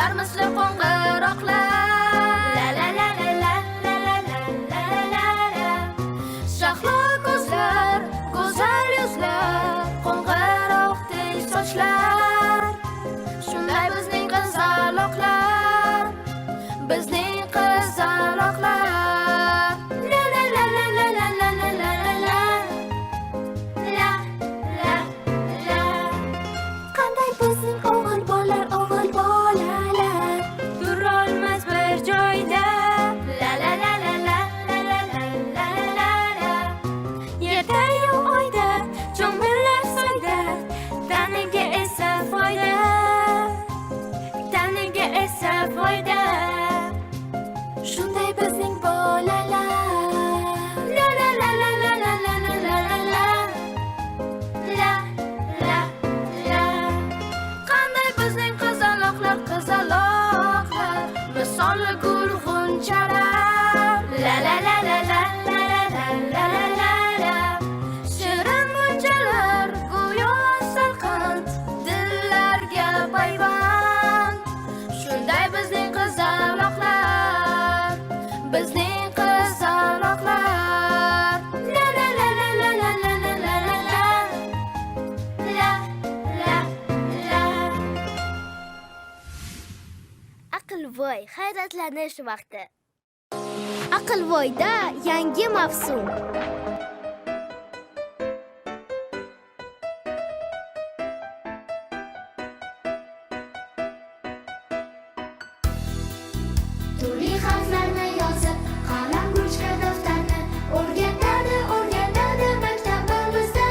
Solar misli qo'ng'iroqlar. La la la la la la la la la la la. Shahlo ko'zlar, go'zal yuzlar, qo'ng'iroqdek sochlar. Shunday bizning qizaloqlar, bizning qizaloqlar. La la la la la la la la la la. La la la. Qanday bizning o'g'il bolalar turolmas bir joyda. La la la la la la la la la la la. Yerda-yu oyda, cho'millar soyda, taniga esa foyda. Taniga esa foyda. Shunday bizning bolalar. La la la la la la la la la la. La la la. Qanday bizning qizaloqlar, misoli gul g'unchalar. La la la la la la la la la la la. Shirin g'unchalar, go'yo salqin, dillarga payvand. Shunday bizning qizaloqlar, bizning qizaloqlar. La la la la la la la la la la la. La la la. Aqlvoy hayratlanish vaqti. Aqlvoyda yangi mavsum. Turli harflarni yozib, qalam, ruchka, daftarni o'rgatadi maktabimizda.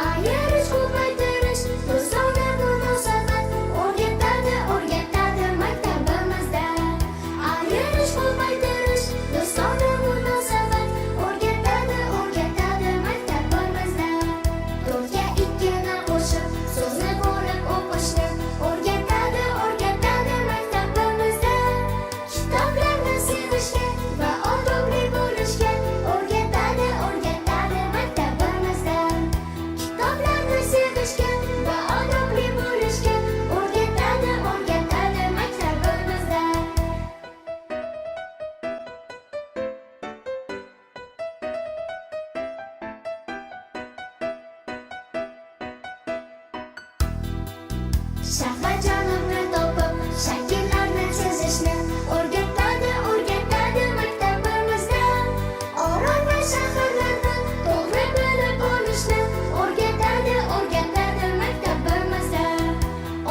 Ayirish, ko'paytirish, do'stona munosabat o'rgatadi maktabimizda. Ayirish, ko'paytirish, do'stona munosabat o'rgatadi maktabimizda. To'rtga ikkini qo'shib, so'zni bo'lib o'qishni o'rgatadi maktabimizda. Kitoblarni sevishga va odobli bo'lishga o'rgatadi maktabimizda. Kitoblarni sevishga va odobli bo'lishga o'rgatadi maktabimizda. Shahar jonimni topib, shakllarni chizishni o'rgatadi maktabimizda. Orol va shaharlarni to'g'ri bilib olishni o'rgatadi maktabimizda.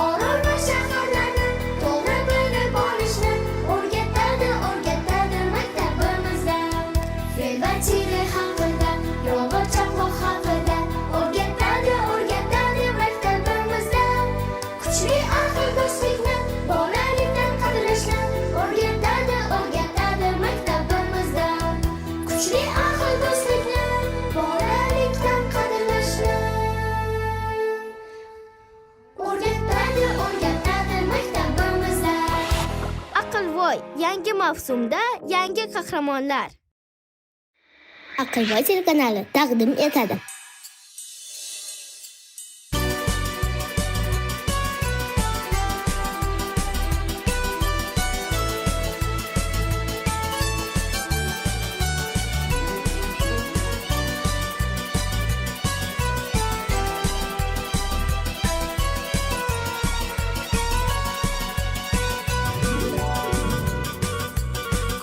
Orol va shaharlarni to'g'ri bilib olishni o'rgatadi maktabimizda. Fil va chili haqida, yog'och chaqmoq haqida o'rgatadi maktabimizda. Kuchli aql, do'stlikni, bolalikdan qadrlashni o'rgatadi maktabimizda. Kuchli aql, do'stlikni, bolalikdan qadrlashni o'rgatadi maktabimizda. Aqlvoy yangi mavsumda yangi qahramonlar. Aqlvoy telekanali taqdim etadi.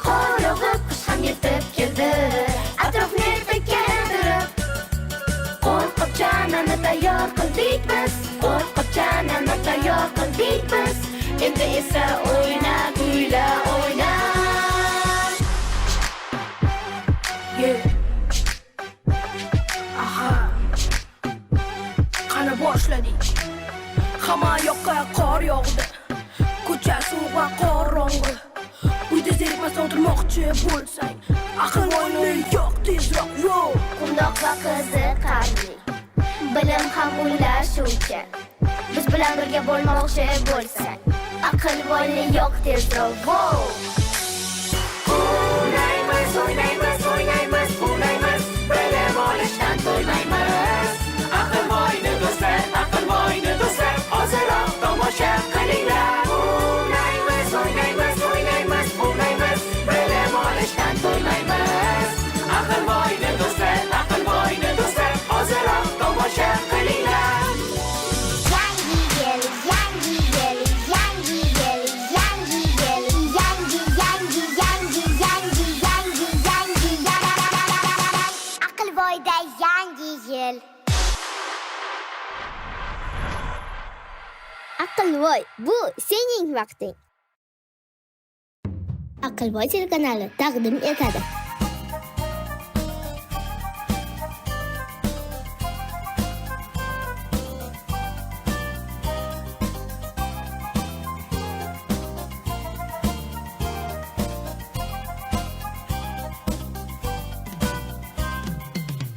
Qor yog'ib, qish ham yetib keldi. Atrofni bekkandirib, qo'rqib chanani tayyor qildik biz. Endi esa o'yna, kuyla, o'yna. Aha. Qani boshladik. Hamma yoqqa qor yog'di. Ko'cha suvga qorong'i. Uyda zerikmasdan o'tirmoqchi bo'lsang, aqlvoyni yo'q tezroq yo'q. Qundoq va qiziqarli, bilim ham o'ylashuvchi. Biz bilan birga bo'lmoqchi bo'lsak, aqlvoyni yo'q tezroq. O'ynaymiz, bilim olishdan to'ymaymiz. Aqlvoyni do'stlar, ozroq tomosha qilinglar. Aqlvoy, bu sening vaqting. Aqlvoy telekanali taqdim etadi.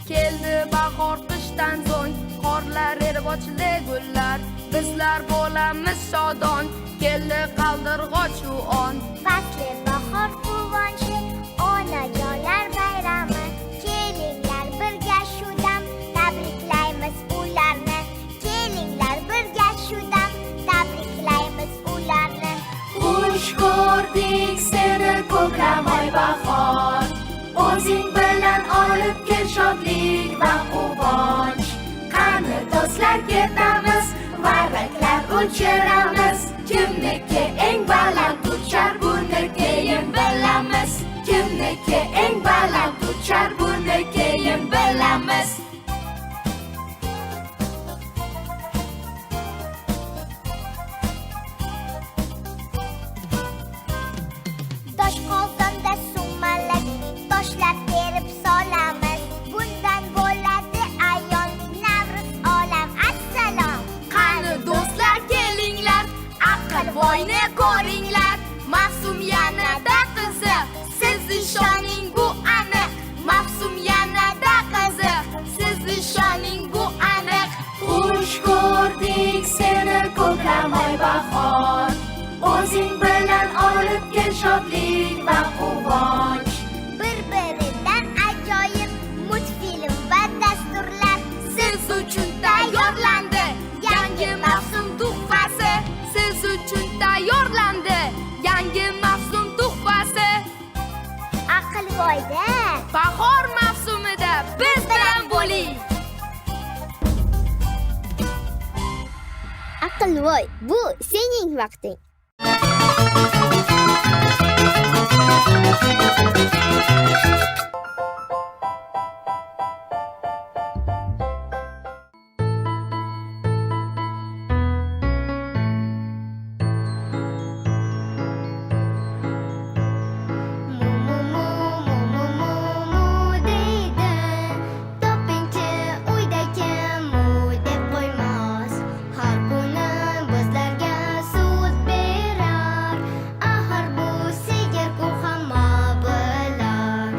Keldi bahor qishdan so'ng, qorlar erib ochildi gullar. Bizlar bo'lamiz shodon, keldi qaldirg'och u on. Fasli bahor quvonchi, onajonlar bayrami. Kelinglar birga shu dam, tabriklaymiz ularni. Kelinglar birga shu dam, tabriklaymiz ularni. Xush ko'rdik seni ko'kramoy bahor, o'zing bilan olib kel shodlik va quvonch. Qani do'stlar ketamiz, varraklar o'chiramiz. Kimniki eng baland uchar, buni keyin bilamiz. Kimniki eng baland uchar, buni keyin bilamiz. Tosh qozonda sumalak, toshlar terib solamiz. Bundan bo'ladi ayon, Navruz olam assalom. Qani do'stlar kelinglar, Aqlvoyni ko'ringlar. Mavsum yanada qiziq, siz ishoning bu aniq. Mavsum yanada qiziq, siz ishoning bu aniq. Xush ko'rdik seni ko'kramoy bahor, o'zing bilan olib kel shodlik va quvonch. Bir-biridan ajoyib multfilm va dasturlar. Siz uchun tayyorlandi yangi mavsum tuhfasi. Siz uchun tayyorlandi yangi mavsum tuhfasi. Aqlvoyda Bahor mavsumida biz bilan bo'ling. Aqlvoy, bu sening vaqting. deydi, topinchi uydagi mu deb qo'ymas. Har kuni bizlarga sut berar, axir bu sigir ku hamma bilar.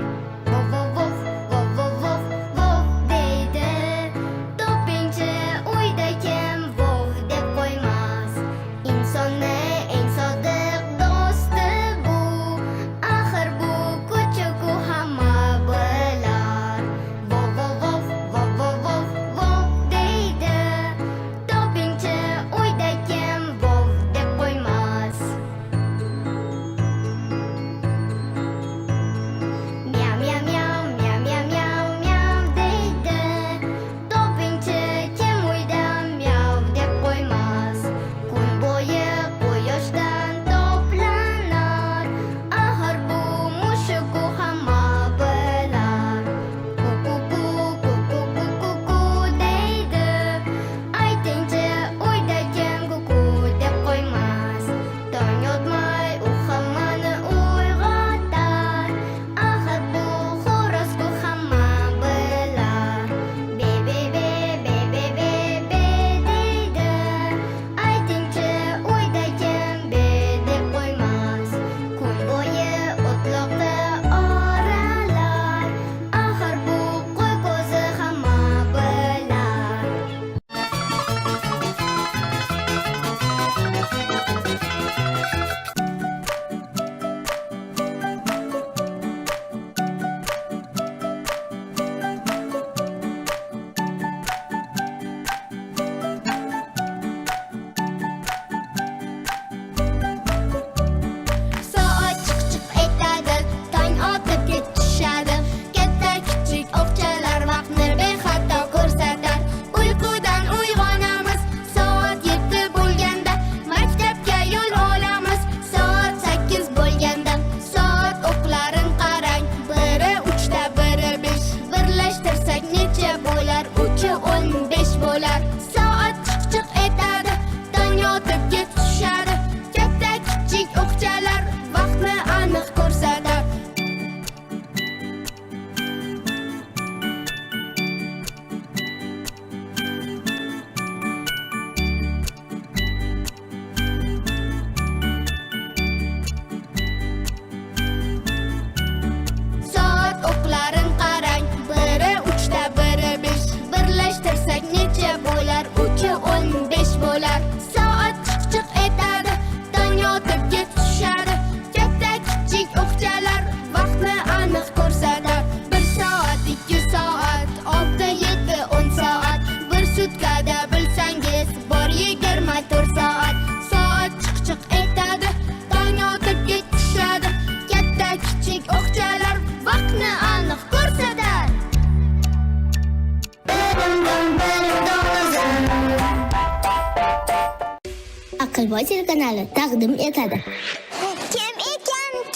Aqlvoy telekanali taqdim etadi.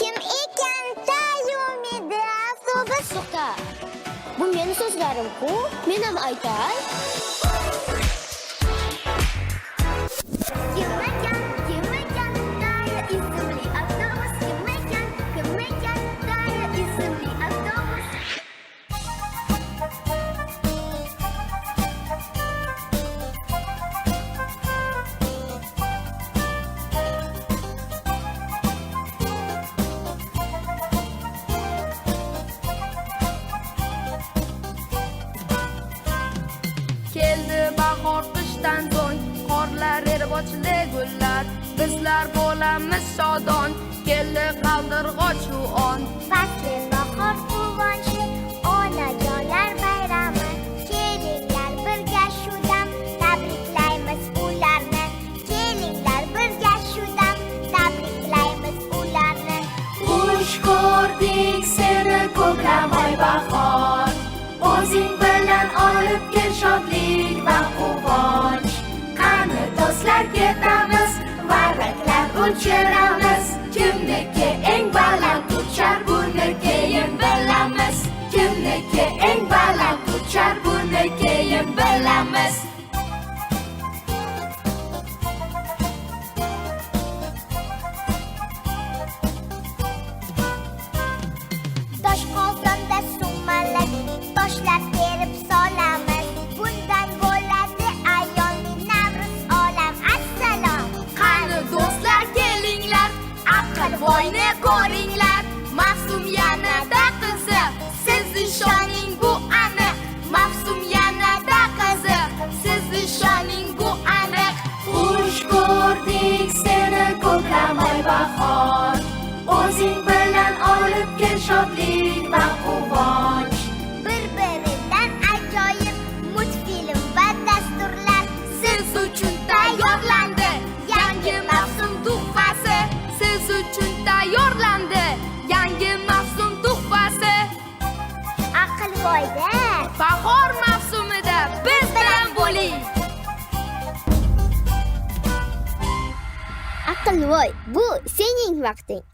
Kim ekan tayyormidi avtobus? To'xta. Bu meni so'zlarim-ku, men ham aytay. Kim ekan tayyor ismli avtobus? Kim ekan tayyor ismli avtobus? Keldi bahor qishdan so'ng, qorlar erib ochildi gullar. Bizlar bo'lamiz shodon, keldi qaldirg'och shu on. Fasli bahor quvonchi, onajonlar bayrami. Kelinglar birga shu dam, tabriklaymiz ularni. Kelinglar birga shu dam, tabriklaymiz ularni. Xush ko'rdik seni ko'klamay bahor, o'zing bilan olib kel shodlik va quvonch. Qani do'stlar ketamiz, varraklar o'chiramiz. Kimniki eng baland uchar, buni keyin bilamiz. Kimniki eng baland uchar, buni keyin bilamiz. Tosh qozonda sumalak, toshlar terib solamiz. Bundan bo'ladi ayolli Navruz olam. Assalom. Qani do'stlar kelinglar, Aqlvoyni ko'ringlar. Mavsum yanada qiziq, siz ishoning bu aniq. Mavsum yanada qiziq, siz ishoning bu aniq. Xush ko'rdik seni ko'klamay bahor, o'zing bilan olib kel shodlik va quvonch. Bir-biridan ajoyib multfilm va dasturlar. Siz uchun tayyorlandi yangi mavsum tuhfasi. Siz uchun tayyorlandi yangi mavsum tuhfasi. Aqlvoyda Bahor mavsumida biz bilan bo'ling. Aqlvoy, bu sening vaqting.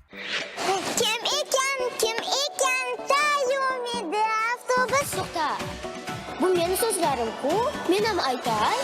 kim ekan tayyormidi avtobus? To'xta. Bu meni so'zlarim-ku, men ham aytay.